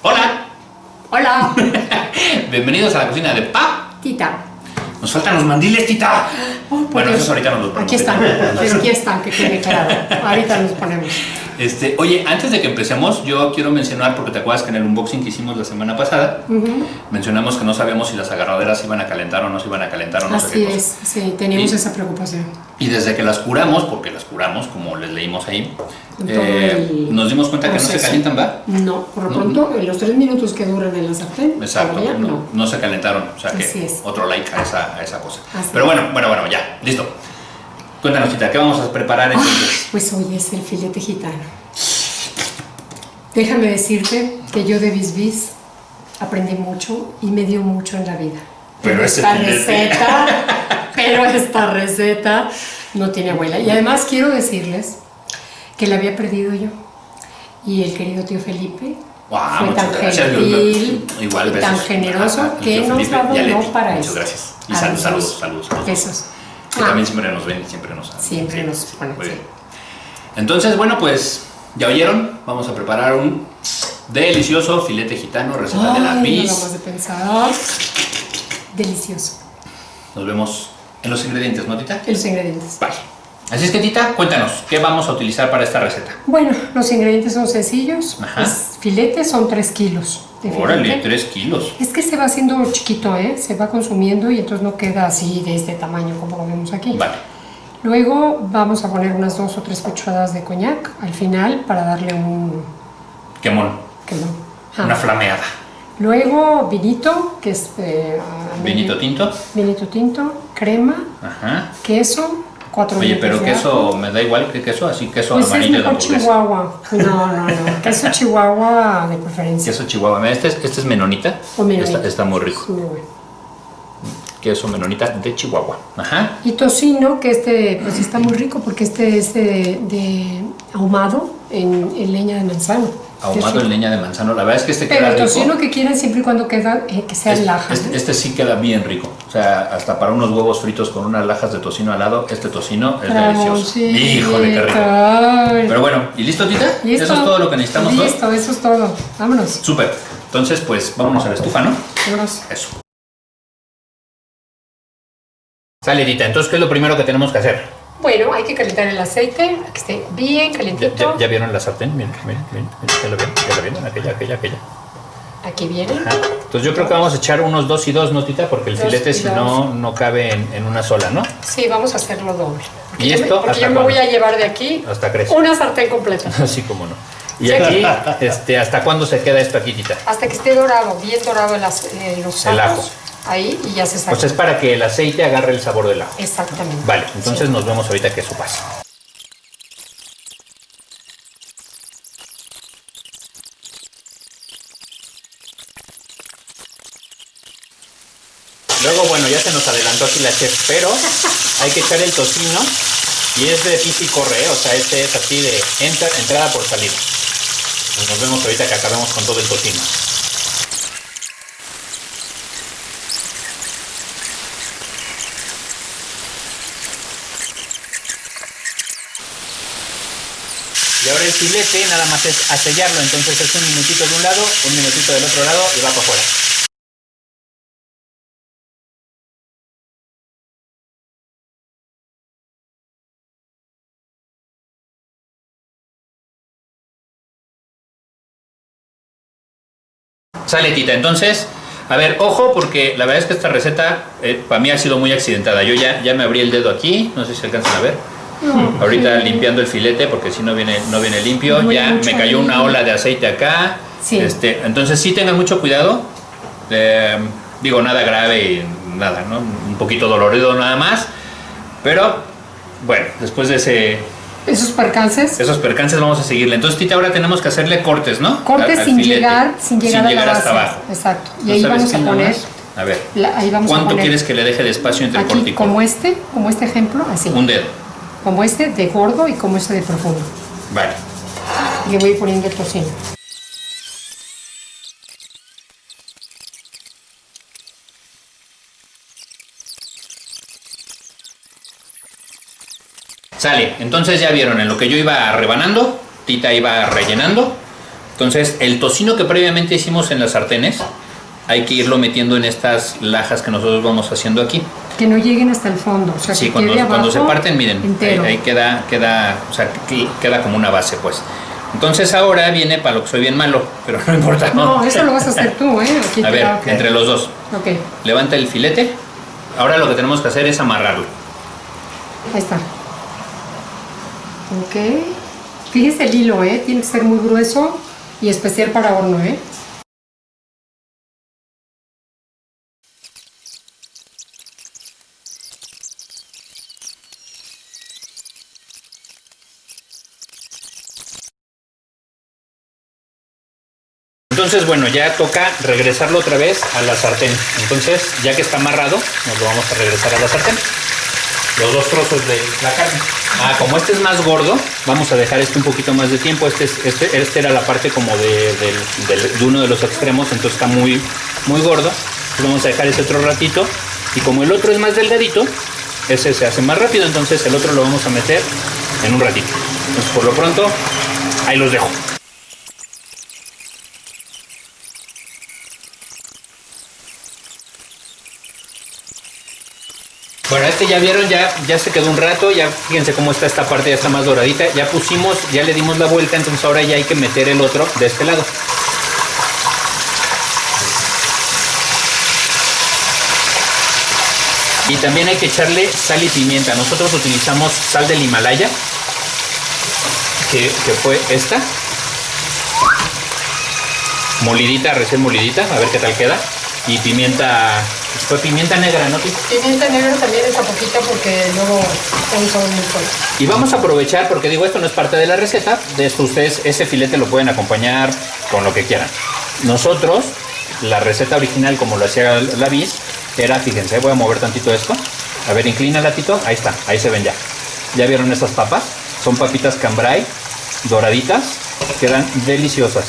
Hola, Hola, bienvenidos a la cocina de Pa. Tita. Nos faltan los mandiles, Tita. Oh, por Bueno, Dios. esos ahorita nos los ponemos. Aquí están, pero aquí están, que quede claro. Ahorita los ponemos. Oye, antes de que empecemos, yo quiero mencionar, porque te acuerdas que en el unboxing que hicimos la semana pasada, mencionamos que no sabíamos si las agarraderas iban a calentar o no se iban a calentar o no sé Así qué es, cosa. sí, teníamos esa preocupación. Y desde que las curamos, porque las curamos, como les leímos ahí, Con todo el nos dimos cuenta que no se proceso. calientan, ¿va? No, por lo pronto, en los 3 minutos que duran en la sartén, Exacto, todavía no se calentaron, o sea que Así es. otro like a esa cosa. Así Pero es. bueno, ya, listo. Cuéntanos, Tita, ¿qué vamos a preparar entonces? Pues hoy es el filete gitano. Déjame decirte que yo de Bis aprendí mucho y me dio mucho en la vida. Pero esta filete. esta receta no tiene abuela. Y además quiero decirles que la había perdido yo. Y el querido tío Felipe Wow, fue tan muchas gracias. gentil Igual, y besos. tan generoso Ajá, que tío nos Felipe ha y a donado Leti. para Muchas eso. gracias. Y A los saludos. dos. Besos. Que también siempre nos ven y siempre nos Siempre nos ponen, Muy sí. bien. Entonces, bueno, pues ya oyeron, vamos a preparar un delicioso filete gitano, receta de la Ay, no Bis. vamos a pensar. Delicioso. Nos vemos en los ingredientes, ¿no, Tita? Los ingredientes. Vale. Así es que, Tita, cuéntanos, ¿qué vamos a utilizar para esta receta? Bueno, los ingredientes son sencillos. Ajá. Pues, filete son 3 kilos de Órale, filete. 3 kilos. Es que se va haciendo chiquito, ¿eh? Se va consumiendo y entonces no queda así de este tamaño como lo vemos aquí. Vale. Luego vamos a poner unas 2 o 3 cucharadas de coñac al final para darle un Quemón. quemón. Una flameada. Luego vinito, que es Vinito tinto. vinito tinto, crema, Ajá. queso, 4 Oye, dientes pero de queso, ajo. me da igual que queso, así queso Pues es amarillo de mejor hamburguesa. chihuahua. No. Queso chihuahua de preferencia. Queso chihuahua. Mira, este es menonita. O menonita. Está muy rico. Muy bueno. Queso menonita de Chihuahua. Ajá. Y tocino, que pues está muy rico porque este es de ahumado en leña de manzano. Ahumado en leña de manzano. La verdad es que este Pero queda el rico. tocino que quieran siempre y cuando queda, que sea laja. Este sí queda bien rico. O sea, hasta para unos huevos fritos con unas lajas de tocino al lado, este tocino es delicioso. Híjole, qué rico. Ay. Pero bueno, ¿y listo, Tita? Listo. Eso es todo lo que necesitamos, ¿no? Listo, eso es todo. Vámonos. Súper. Entonces, pues, vámonos a la estufa, ¿no? Vámonos. Eso. Sale, Tita. Entonces, ¿qué es lo primero que tenemos que hacer? Bueno, hay que calentar el aceite, que esté bien calientito. ¿Ya vieron la sartén? Miren, ya la vieron, aquella. Aquí viene. Ajá. Entonces yo creo que vamos a echar unos 2 y 2, ¿no, Tita? Porque el 2 filete y si 2. no cabe en una sola, ¿no? Sí, vamos a hacerlo doble. ¿Y esto Porque hasta yo me cuándo? voy a llevar de aquí Hasta crece. una sartén completa. Así como no. Y aquí, ¿hasta cuándo se queda esto aquí, Tita? Hasta que esté dorado, bien dorado los El ajo. ajos. Ahí y ya se saca. Pues es para que el aceite agarre el sabor del ajo. Exactamente. Vale, entonces Sí. nos vemos ahorita que eso pase. Luego, bueno, ya se nos adelantó aquí la chef, pero hay que echar el tocino y es de pisa y corre, ¿eh? O sea, este es así de entrada por salida. Pues nos vemos ahorita que acabemos con todo el tocino. Y ahora el filete nada más es a sellarlo, entonces es 1 minutito de un lado, 1 minutito del otro lado y va para afuera. Sale, Tita, entonces, a ver, ojo, porque la verdad es que esta receta para mí ha sido muy accidentada. Yo ya me abrí el dedo aquí, no sé si alcanzan a ver. Ahorita limpiando el filete porque si no viene limpio. Muy Ya mucho me cayó una ola de aceite acá. Sí. Entonces sí tengan mucho cuidado. Digo, nada grave y nada, ¿no? Un poquito dolorido nada más. Pero, bueno, después de Esos percances. esos percances vamos a seguirle. Entonces, Tita, ahora tenemos que hacerle cortes, ¿no? Cortes Al sin filete. llegar a la base. hasta abajo. Exacto. Y ¿No ahí sabes vamos qué a nada poner. más? A ver, Ahí vamos a ¿cuánto poner quieres que le deje de espacio entre corte aquí y corte? como este ejemplo, así. Un dedo. Como este de gordo y como este de profundo. Vale. Le voy poniendo el tocino. Sale. Entonces ya vieron en lo que yo iba rebanando, Tita iba rellenando. Entonces, el tocino que previamente hicimos en las sartenes, hay que irlo metiendo en estas lajas que nosotros vamos haciendo aquí. Que no lleguen hasta el fondo. O sea, Sí, que cuando, quede cuando se abajo parten, miren, ahí queda, o sea, queda como una base, pues. Entonces ahora viene para lo que soy bien malo, pero no importa. No, eso lo vas a hacer tú, ¿eh? Aquí A ver, okay. entre los dos. Ok. Levanta el filete. Ahora lo que tenemos que hacer es amarrarlo. Ahí está. Ok. Fíjese el hilo, ¿eh? Tiene que ser muy grueso y especial para horno, ¿eh? Entonces, bueno, ya toca regresarlo otra vez a la sartén. Entonces, ya que está amarrado, nos lo vamos a regresar a la sartén. Los dos trozos de la carne. Como este es más gordo, vamos a dejar este un poquito más de tiempo. Este era la parte como de uno de los extremos, entonces está muy, muy gordo. Entonces vamos a dejar ese otro ratito. Y como el otro es más delgadito, ese se hace más rápido, entonces el otro lo vamos a meter en un ratito. Entonces, por lo pronto, ahí los dejo. Bueno, este ya vieron, ya se quedó un rato, ya fíjense cómo está esta parte, ya está más doradita. Ya pusimos, ya le dimos la vuelta, entonces ahora ya hay que meter el otro de este lado. Y también hay que echarle sal y pimienta. Nosotros utilizamos sal del Himalaya, que fue esta. Molidita, recién molidita, a ver qué tal queda. Y pimienta, fue pimienta negra, ¿no? Pimienta negra también esa poquita porque luego está un sabor muy fuerte. Y vamos a aprovechar, porque digo, esto no es parte de la receta, de esto ustedes ese filete lo pueden acompañar con lo que quieran. Nosotros, la receta original como lo hacía la Bis, era, fíjense, voy a mover tantito esto. A ver, inclina latito, ahí está, ahí se ven ya. ¿Ya vieron estas papas? Son papitas cambray, doraditas, quedan deliciosas.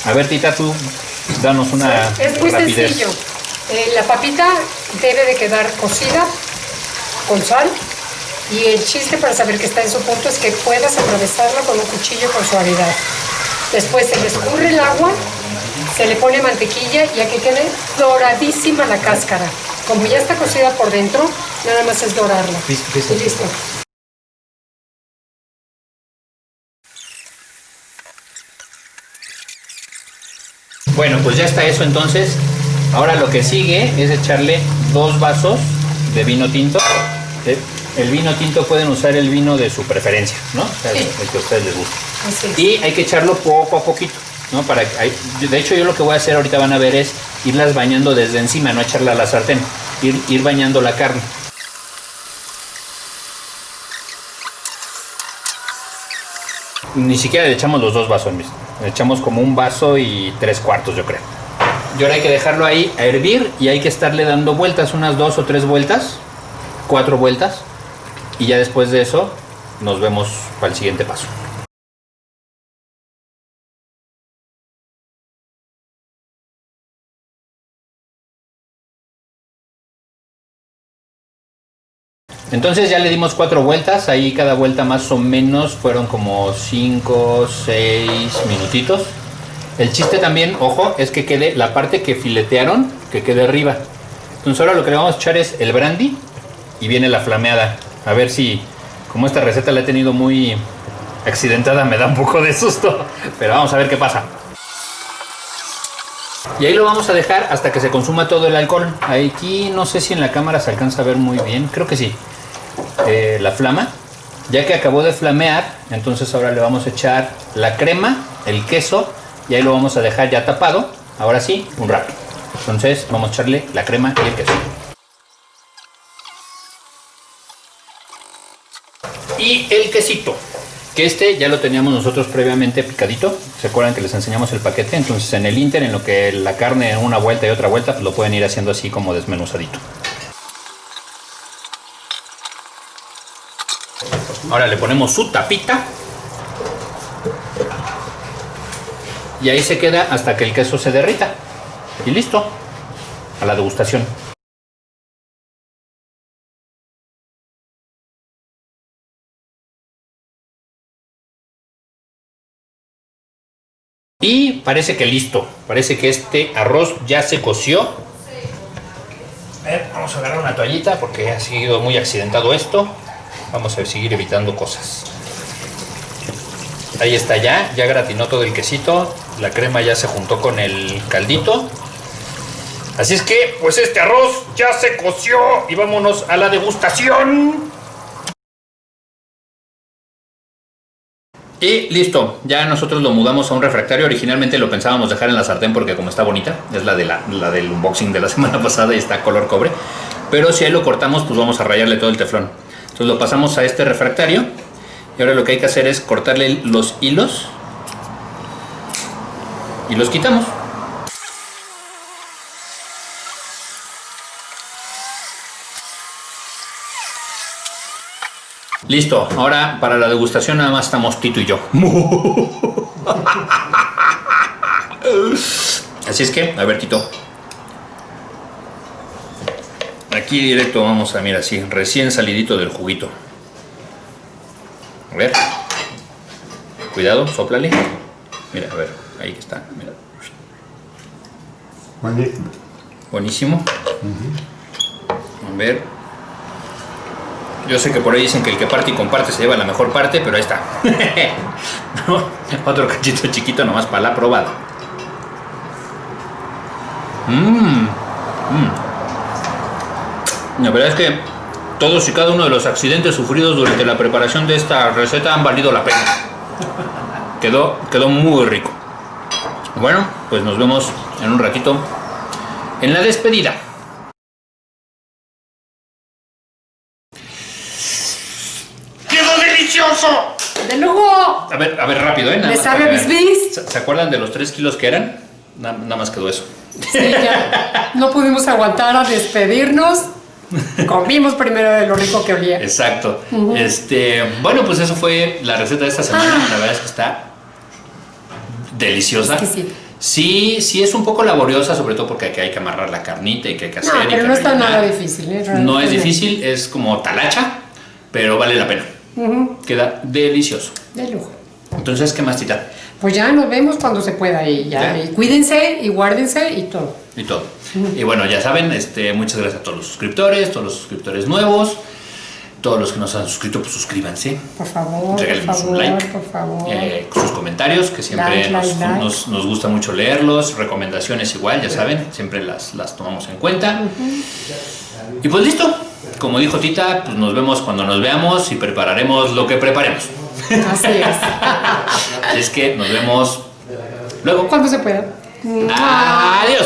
A ver, Tita, tú danos una Es muy rapidez. sencillo. La papita debe de quedar cocida con sal y el chiste para saber que está en su punto es que puedas atravesarla con un cuchillo con suavidad. Después se le escurre el agua, se le pone mantequilla y a que quede doradísima la cáscara. Como ya está cocida por dentro, nada más es dorarla. Y listo. Bueno, pues ya está eso entonces. Ahora lo que sigue es echarle 2 vasos de vino tinto. El vino tinto pueden usar el vino de su preferencia, ¿no? O sea, Sí. el que a ustedes les guste. Así es. Y hay que echarlo poco a poquito, ¿no? De hecho, yo lo que voy a hacer ahorita van a ver es irlas bañando desde encima, no echarla a la sartén. Ir bañando la carne. Ni siquiera le echamos los 2 vasos, le echamos como 1 vaso y 3/4, yo creo. Y ahora hay que dejarlo ahí a hervir y hay que estarle dando vueltas, unas 2 o 3 vueltas, 4 vueltas, y ya después de eso nos vemos para el siguiente paso. Entonces ya le dimos 4 vueltas, ahí cada vuelta más o menos fueron como 5, 6 minutitos. El chiste también, ojo, es que quede la parte que filetearon, que quede arriba. Entonces ahora lo que le vamos a echar es el brandy y viene la flameada. A ver si, como esta receta la he tenido muy accidentada, me da un poco de susto, pero vamos a ver qué pasa. Y ahí lo vamos a dejar hasta que se consuma todo el alcohol. Aquí no sé si en la cámara se alcanza a ver muy bien, creo que sí. La flama, ya que acabó de flamear, entonces ahora le vamos a echar la crema, el queso, y ahí lo vamos a dejar ya tapado, ahora sí, un rato. Entonces vamos a echarle la crema y el queso. Y el quesito, que este ya lo teníamos nosotros previamente picadito. ¿Se acuerdan que les enseñamos el paquete? Entonces en el inter, en lo que la carne en una vuelta y otra vuelta, pues lo pueden ir haciendo así como desmenuzadito. Ahora le ponemos su tapita. Y ahí se queda hasta que el queso se derrita. Y listo, a la degustación. Y parece que listo. Parece que este arroz ya se coció. A ver, vamos a agarrar una toallita porque ha sido muy accidentado esto. Vamos a seguir evitando cosas. Ahí está ya gratinó todo el quesito. La crema ya se juntó con el caldito. Así es que, pues este arroz ya se coció y vámonos a la degustación. Y listo, ya nosotros lo mudamos a un refractario. Originalmente lo pensábamos dejar en la sartén porque como está bonita, es la del unboxing de la semana pasada y está color cobre. Pero si ahí lo cortamos, pues vamos a rayarle todo el teflón. Entonces lo pasamos a este refractario. Y ahora lo que hay que hacer es cortarle los hilos. Y los quitamos. Listo, ahora para la degustación nada más estamos Tito y yo. Así es que, a ver Tito. Aquí directo vamos a mirar así, recién salidito del juguito. A ver. Cuidado, sóplale. Mira, a ver, ahí está. Mira. Buenísimo. Buenísimo. A ver. Yo sé que por ahí dicen que el que parte y comparte se lleva la mejor parte, pero ahí está. Otro cachito chiquito nomás para la probada. La verdad es que todos y cada uno de los accidentes sufridos durante la preparación de esta receta han valido la pena. Quedó muy rico. Bueno, pues nos vemos en un ratito en la despedida. ¡Delicioso! ¡De lujo! A ver, rápido, ¿eh? ¿Le sabe a bis? ¿Se acuerdan de los 3 kilos que eran? Nada más quedó eso. Sí, ya. No pudimos aguantar a despedirnos. Comimos primero de lo rico que olía. Exacto. Bueno, pues eso fue la receta de esta semana. La verdad es que está deliciosa. Es que sí es un poco laboriosa, sobre todo porque aquí hay que amarrar la carnita y que hay que hacer. No, pero no está nada difícil, ¿eh? No es difícil, es como talacha, pero vale la pena. Queda delicioso. De lujo. Entonces, ¿qué más, Tita? Pues ya nos vemos cuando se pueda y ya. Y cuídense y guárdense y todo. Y todo. Y bueno, ya saben, muchas gracias a todos los suscriptores nuevos, todos los que nos han suscrito, pues suscríbanse. Por favor, regálenos un like, por favor. Sus comentarios, que siempre nos gusta mucho leerlos, recomendaciones igual, ya saben, siempre las tomamos en cuenta. Y pues listo, como dijo Tita, pues nos vemos cuando nos veamos y prepararemos lo que preparemos. Así es. Así es que nos vemos luego. Cuando se pueda. Adiós.